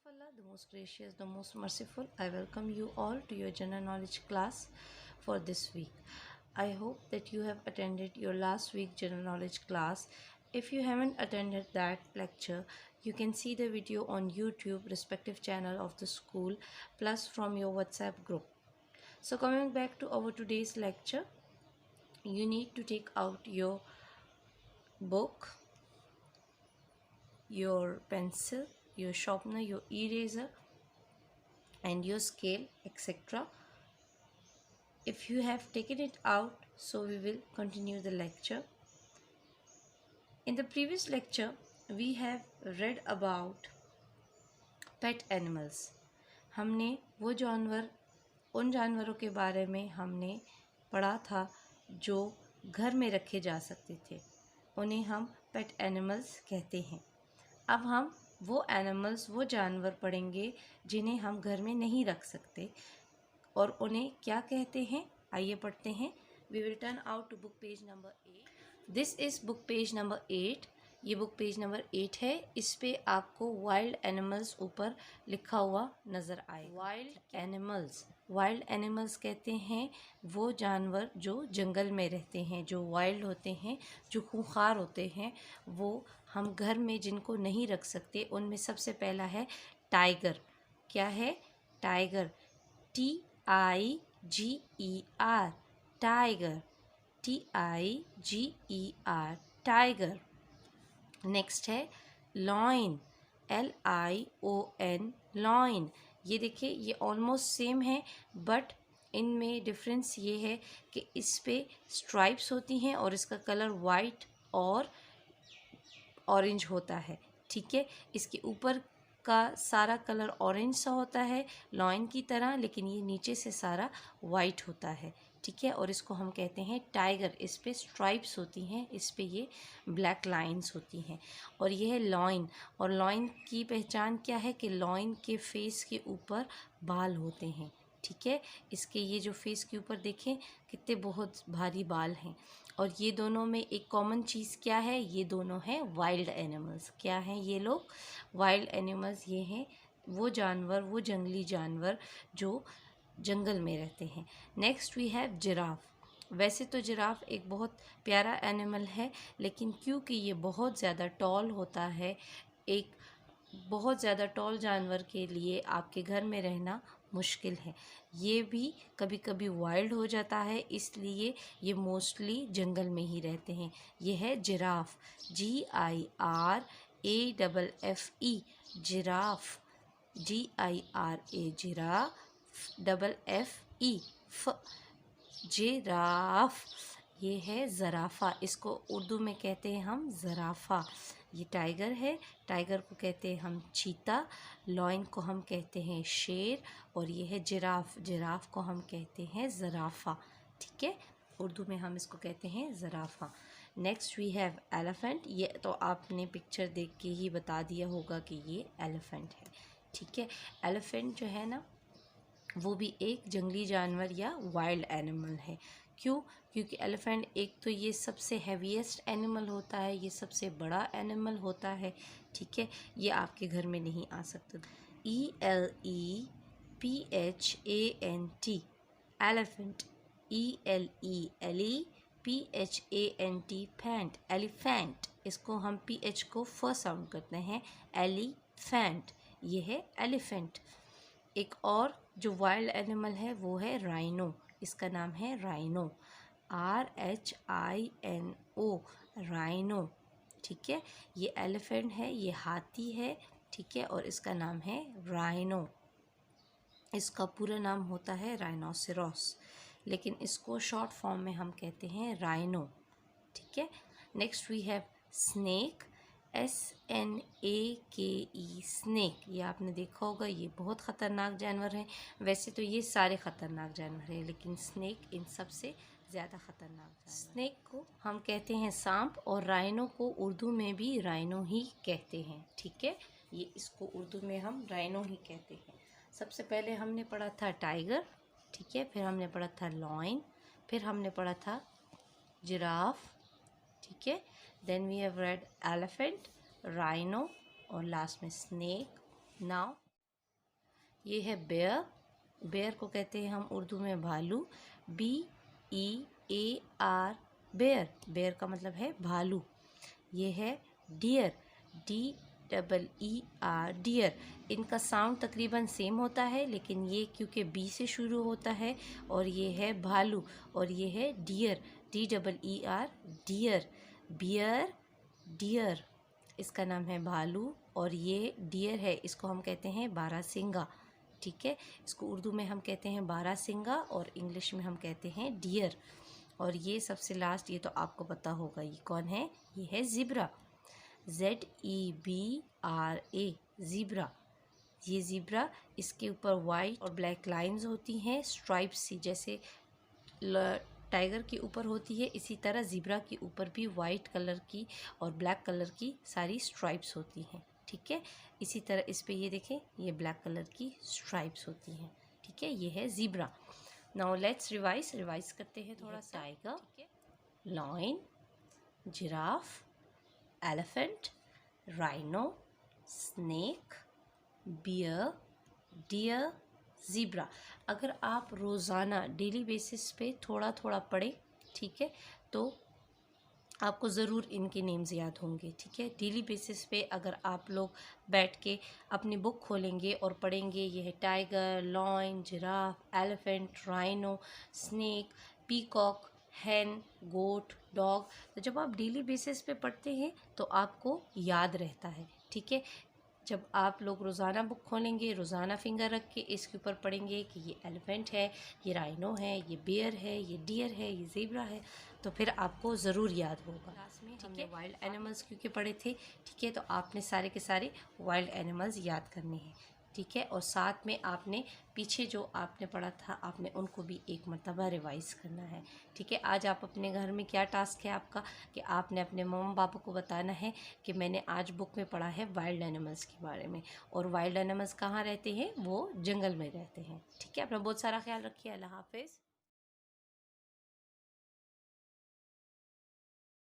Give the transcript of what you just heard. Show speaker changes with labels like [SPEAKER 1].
[SPEAKER 1] Allah, the most gracious, the most merciful, I welcome you all to your general knowledge class for this week. I hope that you have attended your last week general knowledge class. If you haven't attended that lecture, you can see the video on YouTube, respective channel of the school, plus from your WhatsApp group. So coming back to our today's lecture, you need to take out your book, your pencil, your sharpener, your eraser and your scale, etc. If you have taken it out, so we will continue the lecture. In the previous lecture, we have read about pet animals. हमने वो जानवर, उन जानवरों के बारे में हमने पढ़ा था जो घर में रखे जा सकते थे, उन्हें हम पेट एनिमल्स कहते हैं। अब हम वो एनिमल्स, वो जानवर पढ़ेंगे जिन्हें हम घर में नहीं रख सकते और उन्हें क्या कहते हैं। आइए पढ़ते हैं। We will turn out to book page number 8। This is book page number 8। ये बुक पेज नंबर 8 है। इस पे आपको वाइल्ड एनिमल्स ऊपर लिखा हुआ नज़र आए। वाइल्ड एनिमल्स कहते हैं वो जानवर जो जंगल में रहते हैं, जो वाइल्ड होते हैं, जो खूंखार होते हैं, वो हम घर में जिनको नहीं रख सकते। उनमें सबसे पहला है टाइगर। क्या है? Tiger. TIGER, tiger. TIGER, tiger. Next है लॉइन। LION, lion. ये देखिए, ये ऑलमोस्ट सेम है, बट इनमें डिफरेंस ये है कि इस पे स्ट्राइप्स होती हैं और इसका कलर वाइट और ऑरेंज होता है। ठीक है, इसके ऊपर का सारा कलर ऑरेंज सा होता है लॉइन की तरह, लेकिन ये नीचे से सारा वाइट होता है। ठीक है, और इसको हम कहते हैं टाइगर। इस पे स्ट्राइप्स होती हैं, इस पे ये ब्लैक लाइंस होती हैं। और ये है लॉइन। और लॉइन की पहचान क्या है कि लॉइन के फेस के ऊपर बाल होते हैं। ठीक है, इसके ये जो फेस के ऊपर देखें कितने बहुत भारी बाल हैं। और ये दोनों में एक कॉमन चीज़ क्या है? ये दोनों हैं वाइल्ड एनिमल्स। क्या हैं ये लोग? Wild animals. ये हैं वो जानवर, वो जंगली जानवर जो जंगल में रहते हैं। Next we have giraffe. वैसे तो जिराफ एक बहुत प्यारा एनिमल है, लेकिन क्योंकि ये बहुत ज़्यादा टॉल होता है, एक बहुत ज़्यादा टॉल जानवर के लिए आपके घर में रहना मुश्किल है। ये भी कभी कभी वाइल्ड हो जाता है, इसलिए ये मोस्टली जंगल में ही रहते हैं। ये है giraffe. GIRAFFE, giraffe. GIRA, giraffe. FFE, giraffe. ये है ज़राफ़ा। इसको उर्दू में कहते हैं हम ज़राफ़ा। ये टाइगर है। टाइगर को कहते हैं हम चीता। लॉइन को हम कहते हैं शेर। और ये है जिराफ। जिराफ को हम कहते हैं ज़राफ़ा। ठीक है, उर्दू में हम इसको कहते हैं ज़राफ़ा। Next we have elephant. ये तो आपने पिक्चर देख के ही बता दिया होगा कि ये एलिफेंट है। ठीक है, एलिफेंट जो है ना, वो भी एक जंगली जानवर या वाइल्ड एनिमल है। क्यों? क्योंकि एलिफेंट एक तो ये सबसे हैवीएस्ट एनिमल होता है, ये सबसे बड़ा एनिमल होता है। ठीक है, ये आपके घर में नहीं आ सकता। ELEPHANT, elephant. ELEPHANT, faint, elephant. इसको हम PH को फर्स्ट साउंड करते हैं, एलिफेंट। ये है एलिफेंट। एक और जो वाइल्ड एनिमल है वो है राइनो। इसका नाम है राइनो। RHINO, rhino. ठीक है, ये एलिफेंट है, ये हाथी है। ठीक है, और इसका नाम है राइनो। इसका पूरा नाम होता है राइनोसेरोस, लेकिन इसको शॉर्ट फॉर्म में हम कहते हैं राइनो। ठीक है, next we have snake. SNAKE, snake. ये आपने देखा होगा, ये बहुत ख़तरनाक जानवर है। वैसे तो ये सारे ख़तरनाक जानवर हैं, लेकिन स्नेक इन सब से ज़्यादा ख़तरनाक जानवर। स्नेक को हम कहते हैं सांप, और राइनो को उर्दू में भी राइनो ही कहते हैं। ठीक है, ये इसको उर्दू में हम राइनो ही कहते हैं। सबसे पहले हमने पढ़ा था टाइगर। ठीक है, फिर हमने पढ़ा था लॉइन, फिर हमने पढ़ा था जिराफ। ठीक है, then we have red elephant, rhino और लास्ट में स्नेक। नाउ ये है बेयर। बेयर को कहते हैं हम उर्दू में भालू, BEAR, बेयर। बेयर का मतलब है भालू। ये है डियर, DEER, डियर। इनका साउंड तकरीबन सेम होता है, लेकिन ये क्योंकि बी से शुरू होता है, और ये है भालू, और ये है deer, DEER, deer. Bear, deer, इसका नाम है भालू, और ये डियर है, इसको हम कहते हैं बारहसिंगा। ठीक है, इसको उर्दू में हम कहते हैं बारहसिंगा और इंग्लिश में हम कहते हैं डियर। और ये सबसे लास्ट, ये तो आपको पता होगा, ये कौन है? ये है ज़ीब्रा, ZEBRA, ज़ीब्रा। ये ज़ीब्रा, इसके ऊपर वाइट और ब्लैक लाइंस होती हैं, स्ट्राइप्स सी, जैसे टाइगर के ऊपर होती है, इसी तरह ज़ीब्रा के ऊपर भी वाइट कलर की और ब्लैक कलर की सारी स्ट्राइप्स होती हैं। ठीक है, इसी तरह इस पे ये देखें, ये ब्लैक कलर की स्ट्राइप्स होती हैं। ठीक है, ये है ज़ीब्रा। नाउ लेट्स रिवाइज करते हैं थोड़ा सा। Tiger, lion, giraffe, elephant, rhino, snake, bear, deer, zebra. अगर आप रोज़ाना डेली बेसिस पे थोड़ा थोड़ा पढ़ें, ठीक है, तो आपको ज़रूर इनके नेम्स याद होंगे। ठीक है, डेली बेसिस पे अगर आप लोग बैठ के अपनी बुक खोलेंगे और पढ़ेंगे, ये है tiger, lion, giraffe, elephant, rhino, snake, peacock, hen, goat, dog. तो जब आप डेली बेसिस पे पढ़ते हैं तो आपको याद रहता है। ठीक है, जब आप लोग रोज़ाना बुक खोलेंगे, रोज़ाना फिंगर रख के इसके ऊपर पढ़ेंगे कि ये एलिफेंट है, ये राइनो है, ये बियर है, ये डियर है, ये ज़ेब्रा है, तो फिर आपको ज़रूर याद होगा। क्लास में हमने वाइल्ड एनिमल्स क्योंकि पढ़े थे। ठीक है, तो आपने सारे के सारे वाइल्ड एनिमल्स याद करने हैं। ठीक है, और साथ में आपने पीछे जो आपने पढ़ा था, आपने उनको भी एक मरतबा रिवाइज़ करना है। ठीक है, आज आप अपने घर में क्या टास्क है आपका, कि आपने अपने मम्मा पापा को बताना है कि मैंने आज बुक में पढ़ा है वाइल्ड एनिमल्स के बारे में, और वाइल्ड एनिमल्स कहाँ रहते हैं? वो जंगल में रहते हैं। ठीक है, अपना बहुत सारा ख्याल रखिए। अल्लाह हाफिज़।